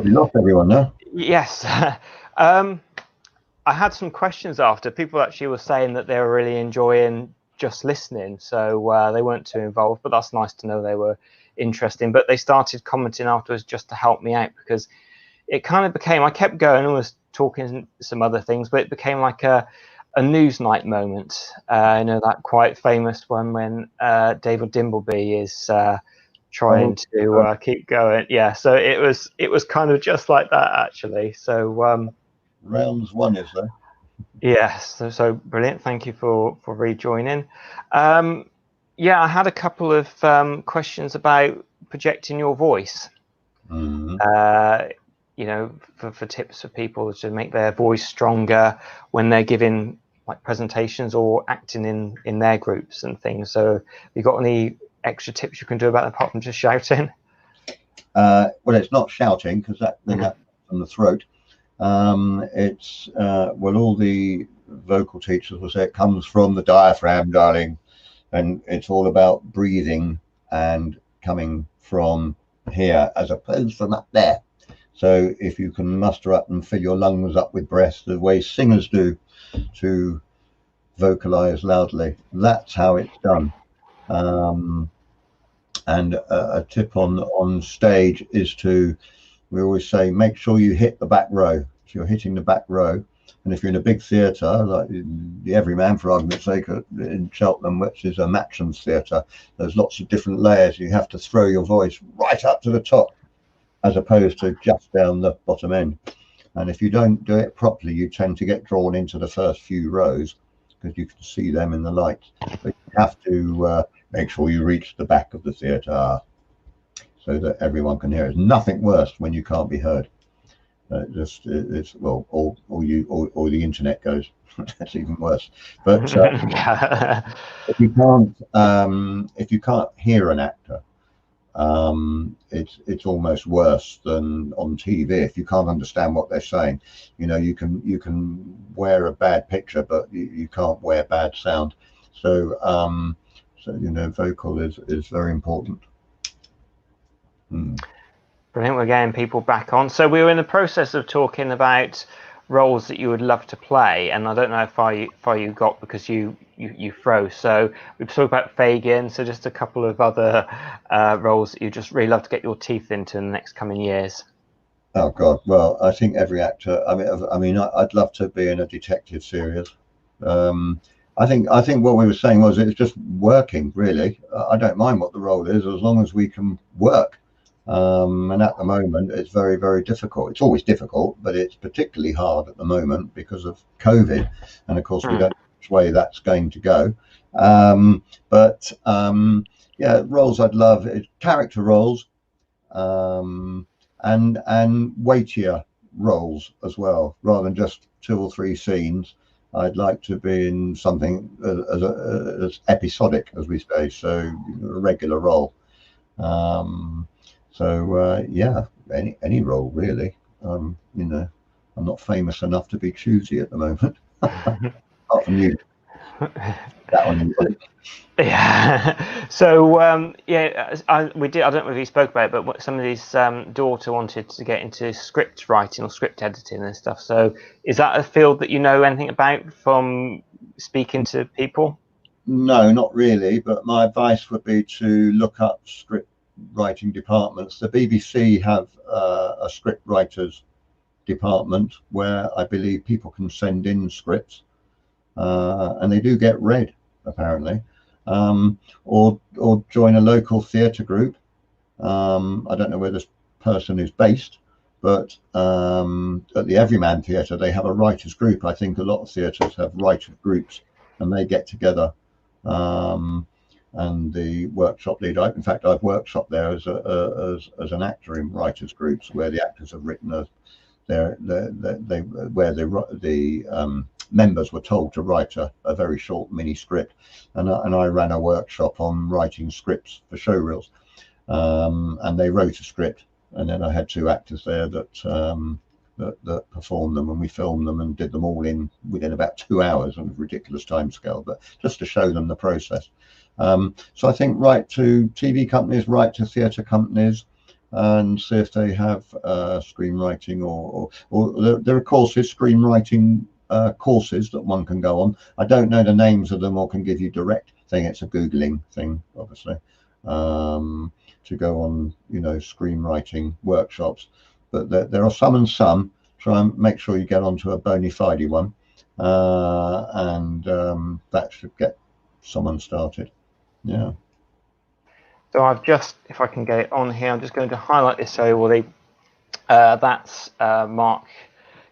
Probably lost everyone now. Yes. I had some questions after. People actually were saying that they were really enjoying just listening, so they weren't too involved, but that's nice to know they were interesting. But they started commenting afterwards just to help me out, because it kind of became, I kept going and was talking some other things, but it became like a news night moment. You know, that quite famous one when David Dimbleby is trying to keep going. Yeah, so it was kind of just like that, actually. So rounds one is there. Yes, so brilliant. Thank you for rejoining. Yeah, I had a couple of questions about projecting your voice. You know, for tips for people to make their voice stronger when they're giving like presentations or acting in their groups and things. So, have you got any extra tips you can do about that apart from just shouting? Well, it's not shouting, because that's from the throat. It's well, all the vocal teachers will say it comes from the diaphragm, darling, and it's all about breathing and coming from here as opposed from up there. So if you can muster up and fill your lungs up with breath the way singers do to vocalize loudly, that's how it's done. And a tip on stage is to, we always say, make sure you hit the back row. If you're hitting the back row, and if you're in a big theatre, like the Everyman, for argument's sake, in Cheltenham, which is a Matchams theatre, there's lots of different layers. You have to throw your voice right up to the top, as opposed to just down the bottom end. And if you don't do it properly, you tend to get drawn into the first few rows, because you can see them in the lights. But you have to make sure you reach the back of the theatre so that everyone can hear. It's nothing worse when you can't be heard. It's well, or the internet goes. That's even worse. But if you can't hear an actor, it's almost worse than on TV. If you can't understand what they're saying, you know, you can wear a bad picture, but you can't wear bad sound. So you know, vocal is very important. Brilliant. We're getting people back on. So we were in the process of talking about roles that you would love to play, and I don't know how far you got, because you froze. So we've talked about Fagin. So just a couple of other roles that you just really love to get your teeth into in the next coming years. Oh God! Well, I think every actor. I mean, I'd love to be in a detective series. I think what we were saying was it's just working, really. I don't mind what the role is, as long as we can work. And at the moment, it's very, very difficult. It's always difficult, but it's particularly hard at the moment because of COVID. And of course, we don't know which way that's going to go. Yeah, roles I'd love, character roles, and weightier roles as well, rather than just 2 or 3 scenes. I'd like to be in something as episodic, as we say, so a regular role. Yeah, any role really. You know, I'm not famous enough to be choosy at the moment. Apart from you. That one. Yeah. So yeah, we did. I don't know if you spoke about it, but somebody's daughter wanted to get into script writing or script editing and stuff. So is that a field that you know anything about from speaking to people? No, not really. But my advice would be to look up script writing departments. The BBC have a script writers department where I believe people can send in scripts, and they do get read, apparently. Or join a local theatre group. I don't know where this person is based, but at the Everyman Theatre they have a writers group. I think a lot of theatres have writers groups, and they get together. And the workshop leader, in fact, I've workshopped there as an actor in writers groups where the actors have written where the members were told to write a very short mini script, and I ran a workshop on writing scripts for showreels, and they wrote a script, and then I had 2 actors there that performed them, and we filmed them and did them all within about 2 hours on a ridiculous time scale, but just to show them the process. So I think write to TV companies, write to theatre companies, and see if they have screenwriting or there are courses, screenwriting courses that one can go on. I don't know the names of them or can give you direct thing. It's a Googling thing, obviously, to go on, screenwriting workshops. But there are some and some. Try and make sure you get onto a bona fide one, and that should get someone started. Yeah. So I've just, if I can get it on here, I'm just going to highlight this so everybody. That's Mark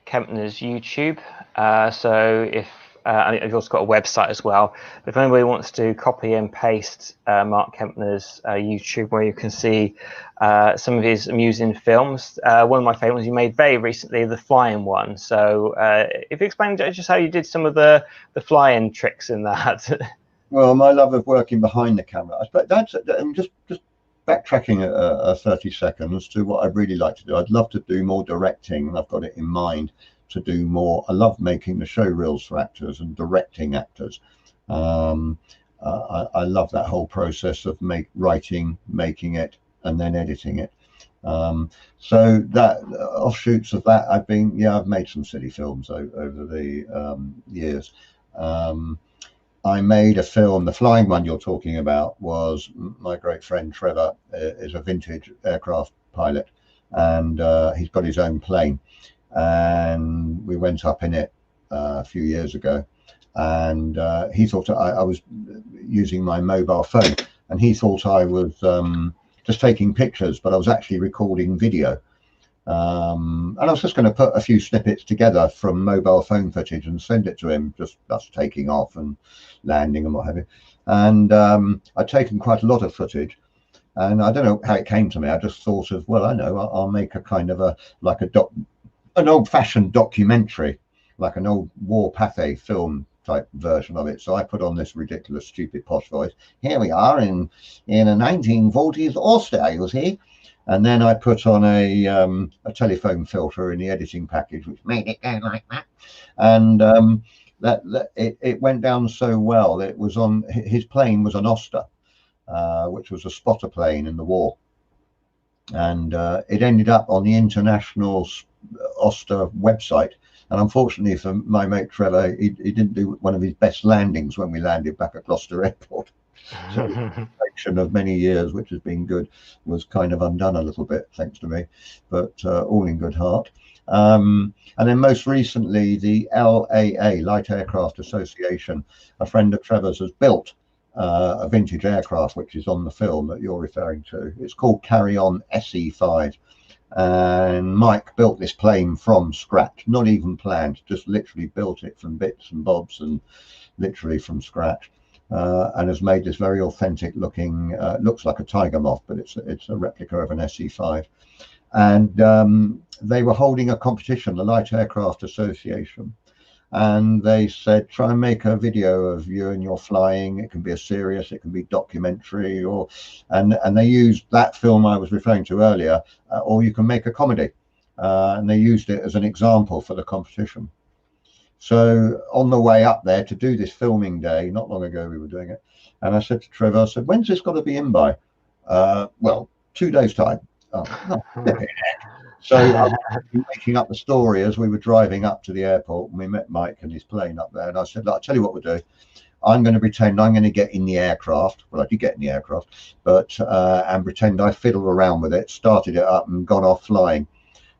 Kempner's YouTube. So if and you've also got a website as well. If anybody wants to copy and paste Mark Kempner's YouTube, where you can see some of his amusing films. One of my favourites he made very recently, the flying one. So if you explain just how you did some of the flying tricks in that. Well, my love of working behind the camera. But that's just backtracking 30 seconds to what I'd really like to do. I'd love to do more directing, and I've got it in mind to do more. I love making the show reels for actors and directing actors. I love that whole process of writing, making it, and then editing it. So that offshoots of that, I've made some silly films over the years. I made a film, the flying one you're talking about was my great friend Trevor is a vintage aircraft pilot, and he's got his own plane, and we went up in it a few years ago, and he thought I was using my mobile phone, and he thought I was just taking pictures, but I was actually recording video. And I was just going to put a few snippets together from mobile phone footage and send it to him, just us taking off and landing and what have you. And I'd taken quite a lot of footage, and I don't know how it came to me. I just thought of, well, I know, I'll make a kind of an old-fashioned documentary, like an old war pathe film type version of it. So I put on this ridiculous, stupid posh voice. Here we are in a 1940s Ulster, you see. And then I put on a telephone filter in the editing package, which made it go like that. And it went down so well. It was on, his plane was an Oster, which was a spotter plane in the war. And it ended up on the international Oster website. And unfortunately for my mate Trevor, he didn't do one of his best landings when we landed back at Gloucester Airport. So the section of many years, which has been good, was kind of undone a little bit, thanks to me, but all in good heart. And then most recently, the LAA, Light Aircraft Association, a friend of Trevor's, has built a vintage aircraft, which is on the film that you're referring to. It's called Carry On SE5. And Mike built this plane from scratch, not even planned, just literally built it from bits and bobs and literally from scratch. And has made this very authentic looking, looks like a tiger moth, but it's a replica of an SE5. And they were holding a competition, the Light Aircraft Association, and they said, try and make a video of you and your flying. It can be a serious, it can be documentary, and they used that film I was referring to earlier, or you can make a comedy, and they used it as an example for the competition. So on the way up there to do this filming day, not long ago we were doing it, and I said to Trevor, I said, when's this got to be in by? Well, 2 days time. Oh, so I was making up the story as we were driving up to the airport, and we met Mike and his plane up there, and I said, I'll tell you what we'll do. I'm going to pretend I'm going to get in the aircraft. Well, I did get in the aircraft, but and pretend I fiddled around with it, started it up and gone off flying.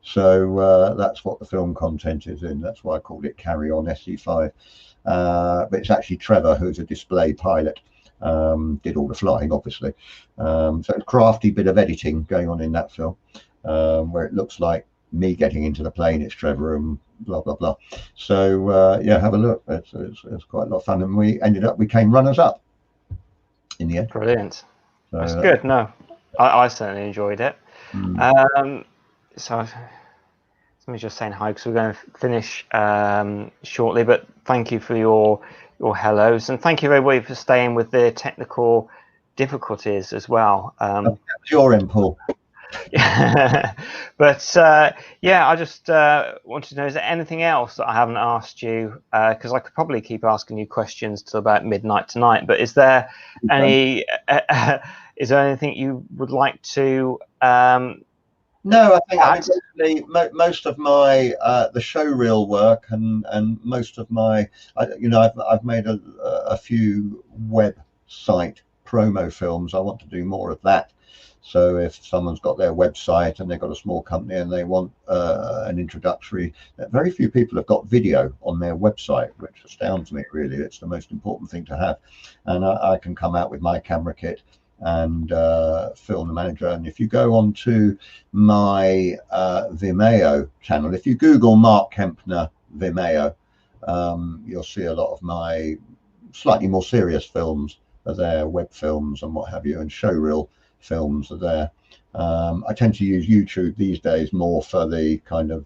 So that's what the film content is in. That's why I called it Carry On SE5. But it's actually Trevor, who's a display pilot, did all the flying, obviously. So a crafty bit of editing going on in that film, where it looks like me getting into the plane, it's Trevor, and blah, blah, blah. So yeah, have a look. It's quite a lot of fun. And we came runners up in the end. Brilliant. So, that's good. No, I certainly enjoyed it. So let me just saying hi, because we're going to finish shortly, but thank you for your hellos, and thank you everybody for staying with the technical difficulties as well. That's your end, Paul. But yeah, I just wanted to know, is there anything else that I haven't asked you? Because I could probably keep asking you questions till about midnight tonight, but is there is there anything you would like to No, I think basically most of my the showreel work and most of my I've made a few website promo films. I want to do more of that. So if someone's got their website and they've got a small company and they want an introductory, very few people have got video on their website, which astounds me really. It's the most important thing to have, and I can come out with my camera kit and film the manager. And if you go on to my Vimeo channel, if you Google Mark Kempner Vimeo, you'll see a lot of my slightly more serious films are there, web films and what have you, and showreel films are there. I tend to use YouTube these days more for the kind of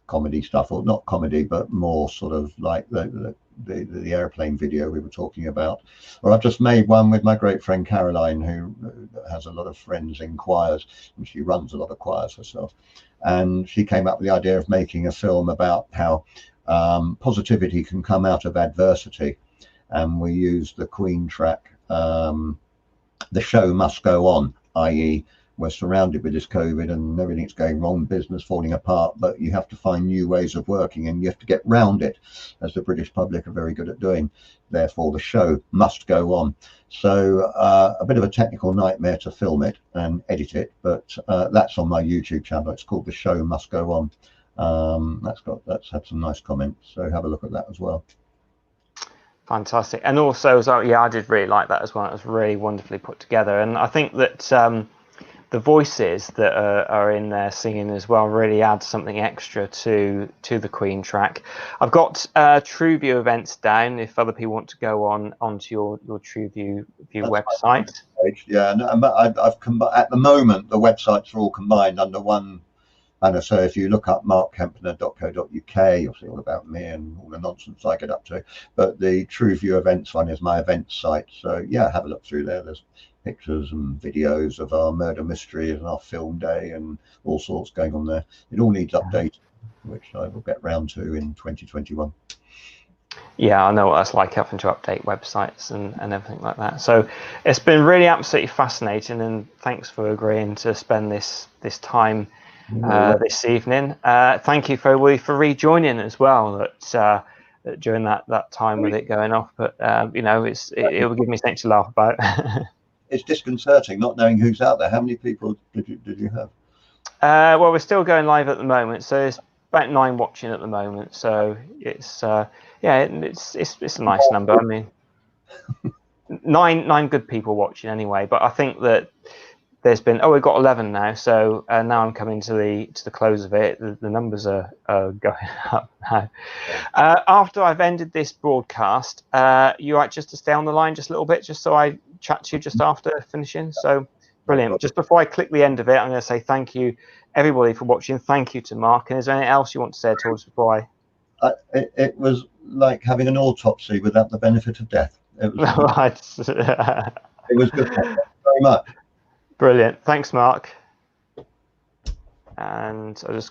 comedy stuff, or not comedy, but more sort of like the airplane video we were talking about. Or I've just made one with my great friend Caroline, who has a lot of friends in choirs, and she runs a lot of choirs herself. And she came up with the idea of making a film about how positivity can come out of adversity. And we used the Queen track, The Show Must Go On, i.e. we're surrounded with this COVID and everything's going wrong, business falling apart, but you have to find new ways of working and you have to get round it, as the British public are very good at doing. Therefore, the show must go on. So a bit of a technical nightmare to film it and edit it, but that's on my YouTube channel. It's called The Show Must Go On. That's had some nice comments, so have a look at that as well. Fantastic. And also, yeah, I did really like that as well. It was really wonderfully put together. And I think that the voices that are in there singing as well really add something extra to the Queen track. I've got TrueView events down if other people want to go onto your TrueView website. Yeah, I've at the moment the websites are all combined under one. And so if you look up markkempner.co.uk, you'll see all about me and all the nonsense I get up to. But the TrueView events one is my events site. So yeah, have a look through there. There's pictures and videos of our murder mystery and our film day and all sorts going on there. It all needs updating, which I will get round to in 2021. Yeah, I know what that's like, having to update websites and everything like that. So it's been really absolutely fascinating, and thanks for agreeing to spend this time this evening. Thank you for rejoining as well during that time with it going off. But it will give me something to laugh about. It's disconcerting not knowing who's out there. How many people did you have? Well, we're still going live at the moment, so it's about 9 watching at the moment. So it's it's a nice number. I mean, nine good people watching anyway. But I think that there's been we've got 11 now, so now I'm coming to the close of it. The numbers are going up now. After I've ended this broadcast, you like just to stay on the line just a little bit, just so I chat to you just after finishing. So brilliant. Just before I click the end of it, I'm going to say thank you everybody for watching. Thank you to Mark. And is there anything else you want to say at all before it was like having an autopsy without the benefit of death. It was it was good. Thank you very much. Brilliant. Thanks, Mark. And I'll just